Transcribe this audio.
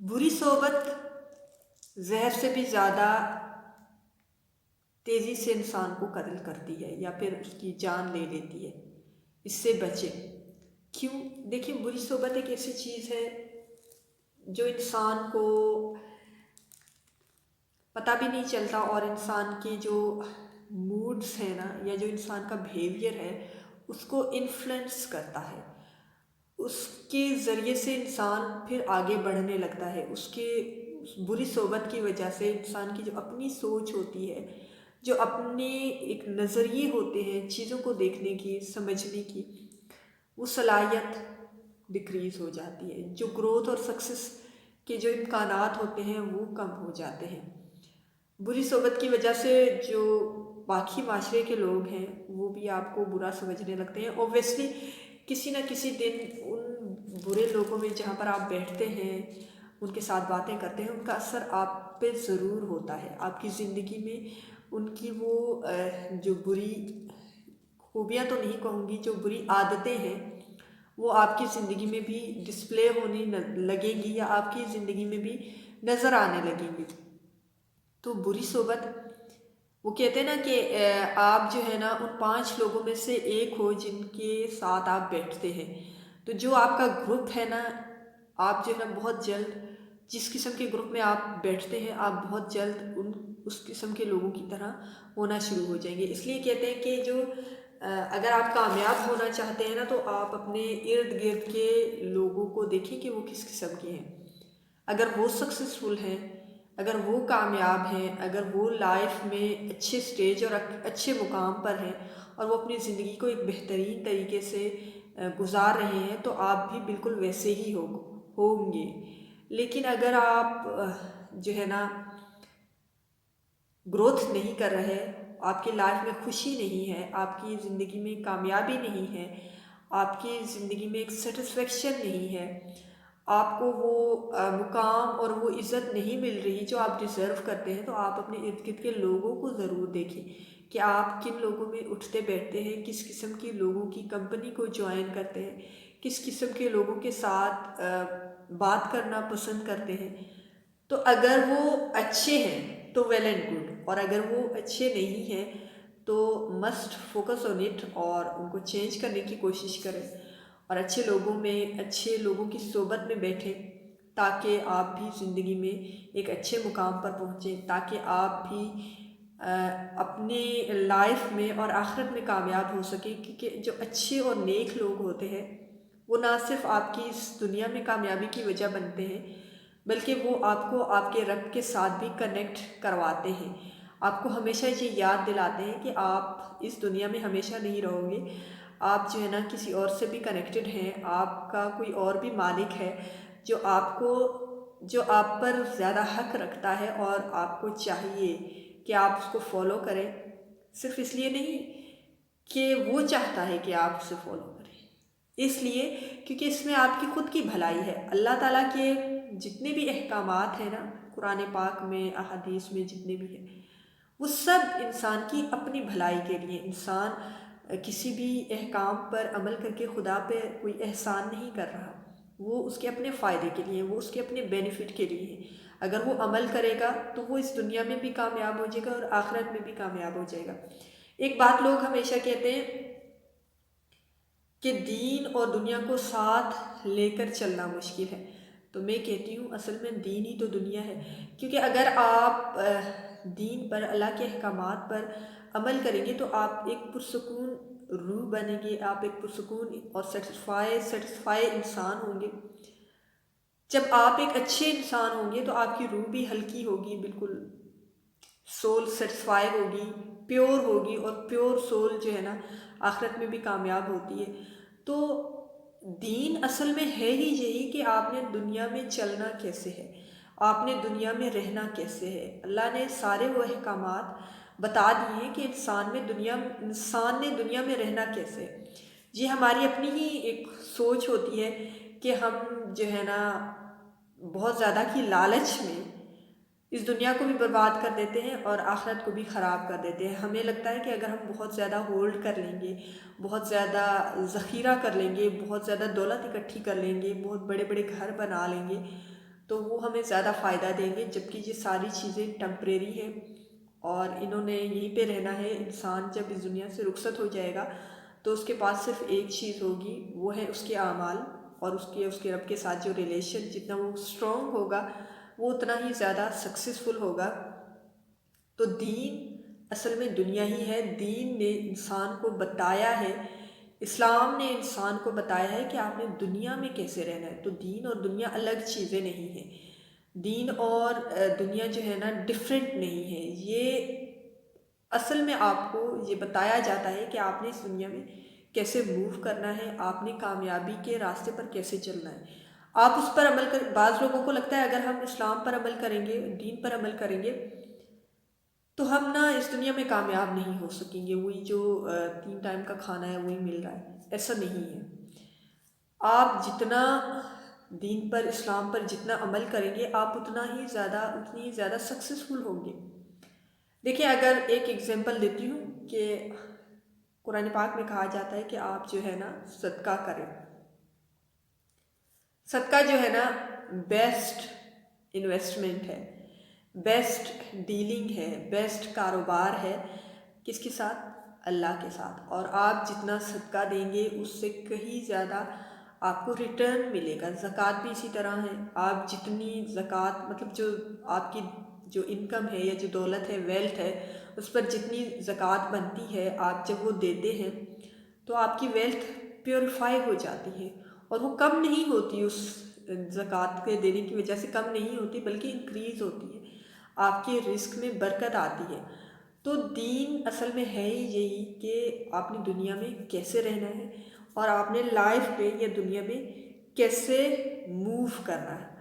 बुरी सोबत जहर से भी ज़्यादा तेज़ी से इंसान को कत्ल करती है या फिर उसकी जान ले लेती है। इससे बचें। क्यों? देखिए, बुरी सोबत एक ऐसी चीज़ है जो इंसान को पता भी नहीं चलता और इंसान के जो मूड्स हैं ना, या जो इंसान का बिहेवियर है उसको इन्फ्लुएंस करता है। उसके ज़रिए से इंसान फिर आगे बढ़ने लगता है। उसके उस बुरी सोबत की वजह से इंसान की जो अपनी सोच होती है, जो अपने एक नज़रिए होते हैं चीज़ों को देखने की, समझने की, वो सलाहियत डिक्रीज़ हो जाती है। जो ग्रोथ और सक्सेस के जो इम्कानात होते हैं वो कम हो जाते हैं। बुरी सोबत की वजह से जो बाकी माशरे के लोग हैं वो भी आपको बुरा समझने लगते हैं। ओब्वियसली किसी न किसी दिन उन बुरे लोगों में जहाँ पर आप बैठते हैं, उनके साथ बातें करते हैं, उनका असर आप पे ज़रूर होता है। आपकी ज़िंदगी में उनकी वो जो बुरी खूबियाँ तो नहीं कहूँगी, जो बुरी आदतें हैं वो आपकी ज़िंदगी में भी डिस्प्ले होने लगेंगी या आपकी ज़िंदगी में भी नज़र आने लगेंगी। तो बुरी सोबत, वो कहते हैं ना कि आप जो है ना उन 5 लोगों में से एक हो जिनके साथ आप बैठते हैं। तो जो आपका ग्रुप है ना, आप जो है ना बहुत जल्द जिस किस्म के ग्रुप में आप बैठते हैं, आप बहुत जल्द उस किस्म के लोगों की तरह होना शुरू हो जाएंगे। इसलिए कहते हैं कि जो अगर आप कामयाब होना चाहते हैं ना, तो आप अपने इर्द गिर्द के लोगों को देखें कि वो किस किस्म के हैं। अगर वो सक्सेसफुल हैं, अगर वो कामयाब हैं, अगर वो लाइफ में अच्छे स्टेज और अच्छे मुकाम पर हैं और वो अपनी ज़िंदगी को एक बेहतरीन तरीके से गुजार रहे हैं, तो आप भी बिल्कुल वैसे ही होंगे। लेकिन अगर आप जो है ना ग्रोथ नहीं कर रहे, आपकी लाइफ में खुशी नहीं है, आपकी ज़िंदगी में कामयाबी नहीं है, आपकी ज़िंदगी में एक सेटिस्फेक्शन नहीं है, आपको वो मुकाम और वो इज़्ज़त नहीं मिल रही जो आप डिज़र्व करते हैं, तो आप अपने इर्द गिर्द के लोगों को ज़रूर देखें कि आप किन लोगों में उठते बैठते हैं, किस किस्म के लोगों की कंपनी को ज्वाइन करते हैं, किस किस्म के लोगों के साथ बात करना पसंद करते हैं। तो अगर वो अच्छे हैं तो वेल एंड गुड, और अगर वो अच्छे नहीं हैं तो मस्ट फोकस ऑन इट और उनको चेंज करने की कोशिश करें और अच्छे लोगों में, अच्छे लोगों की सोबत में बैठें, ताकि आप भी ज़िंदगी में एक अच्छे मुकाम पर पहुँचें, ताकि आप भी अपने लाइफ में और आखिरत में कामयाब हो सकें। क्योंकि जो अच्छे और नेक लोग होते हैं वो ना सिर्फ आपकी इस दुनिया में कामयाबी की वजह बनते हैं, बल्कि वो आपको आपके रब के साथ भी कनेक्ट करवाते हैं। आपको हमेशा ये याद दिलाते हैं कि आप इस दुनिया में हमेशा नहीं रहोगे, आप जो है ना किसी और से भी कनेक्टेड हैं, आपका कोई और भी मालिक है जो आप पर ज़्यादा हक रखता है और आपको चाहिए कि आप उसको फॉलो करें, सिर्फ इसलिए नहीं कि वो चाहता है कि आप उसे फॉलो करें, इसलिए क्योंकि इसमें आपकी खुद की भलाई है। अल्लाह ताला के जितने भी अहकामात हैं ना कुरान पाक में, अहादीस में जितने भी हैं, वो सब इंसान की अपनी भलाई के लिए। इंसान किसी भी अहकाम पर अमल करके खुदा पे कोई एहसान नहीं कर रहा, वो उसके अपने फ़ायदे के लिए, वो उसके अपने बेनिफिट के लिए है। अगर वो अमल करेगा तो वो इस दुनिया में भी कामयाब हो जाएगा और आखिरत में भी कामयाब हो जाएगा। एक बात लोग हमेशा कहते हैं कि दीन और दुनिया को साथ लेकर चलना मुश्किल है, तो मैं कहती हूँ असल में दीन ही तो दुनिया है। क्योंकि अगर आप दीन पर, अल्लाह के अहकामात पर अमल करेंगे तो आप एक पुरसुकून रूह बनेंगे, आप एक पुरसुकून और सेटिस्फाई इंसान होंगे। जब आप एक अच्छे इंसान होंगे तो आपकी रूह भी हल्की होगी, बिल्कुल सोल सेटिस्फाई होगी, प्योर होगी, और प्योर सोल जो है ना आखिरत में भी कामयाब होती है। तो दीन असल में है ही यही कि आपने दुनिया में चलना कैसे है, आपने दुनिया में रहना कैसे है। अल्लाह ने सारे वो अहकामात बता दिए कि इंसान ने दुनिया में रहना कैसे है। ये हमारी अपनी ही एक सोच होती है कि हम जो है ना बहुत ज़्यादा की लालच में इस दुनिया को भी बर्बाद कर देते हैं और आखिरत को भी ख़राब कर देते हैं। हमें लगता है कि अगर हम बहुत ज़्यादा होल्ड कर लेंगे, बहुत ज़्यादा ज़ख़ीरा कर लेंगे, बहुत ज़्यादा दौलत इकट्ठी कर लेंगे, बहुत बड़े बड़े घर बना लेंगे, تو وہ ہمیں زیادہ فائدہ دیں گے، جبکہ یہ ساری چیزیں ٹمپریری ہیں اور انہوں نے یہیں پہ رہنا ہے۔ انسان جب اس دنیا سے رخصت ہو جائے گا تو اس کے پاس صرف ایک چیز ہوگی، وہ ہے اس کے اعمال اور اس کے رب کے ساتھ جو ریلیشن جتنا وہ اسٹرانگ ہوگا وہ اتنا ہی زیادہ سکسیزفل ہوگا۔ تو دین اصل میں دنیا ہی ہے۔ دین نے انسان کو بتایا ہے، اسلام نے انسان کو بتایا ہے کہ آپ نے دنیا میں کیسے رہنا ہے۔ تو دین اور دنیا الگ چیزیں نہیں ہیں، دین اور دنیا جو ہے نا ڈفرینٹ نہیں ہے۔ یہ اصل میں آپ کو یہ بتایا جاتا ہے کہ آپ نے اس دنیا میں کیسے موو کرنا ہے، آپ نے کامیابی کے راستے پر کیسے چلنا ہے، آپ اس پر عمل کر۔ بعض لوگوں کو لگتا ہے اگر ہم اسلام پر عمل کریں گے، دین پر عمل کریں گے تو ہم نا اس دنیا میں کامیاب نہیں ہو سکیں گے، وہی جو 3 ٹائم کا کھانا ہے وہی مل رہا ہے۔ ایسا نہیں ہے، آپ جتنا دین پر اسلام پر جتنا عمل کریں گے آپ اتنی ہی زیادہ سکسیزفل ہوں گے۔ دیکھیں اگر ایک ایگزامپل دیتی ہوں کہ قرآن پاک میں کہا جاتا ہے کہ آپ جو ہے نا صدقہ کریں۔ صدقہ جو ہے نا بیسٹ انویسٹمنٹ ہے، بیسٹ ڈیلنگ ہے، بیسٹ کاروبار ہے۔ کس کے ساتھ؟ اللہ کے ساتھ۔ اور آپ جتنا صدقہ دیں گے اس سے کہیں زیادہ آپ کو ریٹرن ملے گا۔ زکوٰۃ بھی اسی طرح ہے، آپ جتنی زکوٰۃ مطلب جو آپ کی جو انکم ہے یا جو دولت ہے، ویلتھ ہے، اس پر جتنی زکوٰۃ بنتی ہے آپ جب وہ دیتے ہیں تو آپ کی ویلتھ پیوریفائی ہو جاتی ہے، اور وہ کم نہیں ہوتی، اس زکوٰۃ کے دینے کی وجہ سے کم نہیں ہوتی بلکہ انکریز ہوتی ہے، آپ کے رزق میں برکت آتی ہے۔ تو دین اصل میں ہے ہی یہی کہ آپ نے دنیا میں کیسے رہنا ہے اور آپ نے لائف میں یا دنیا میں کیسے موو کرنا ہے۔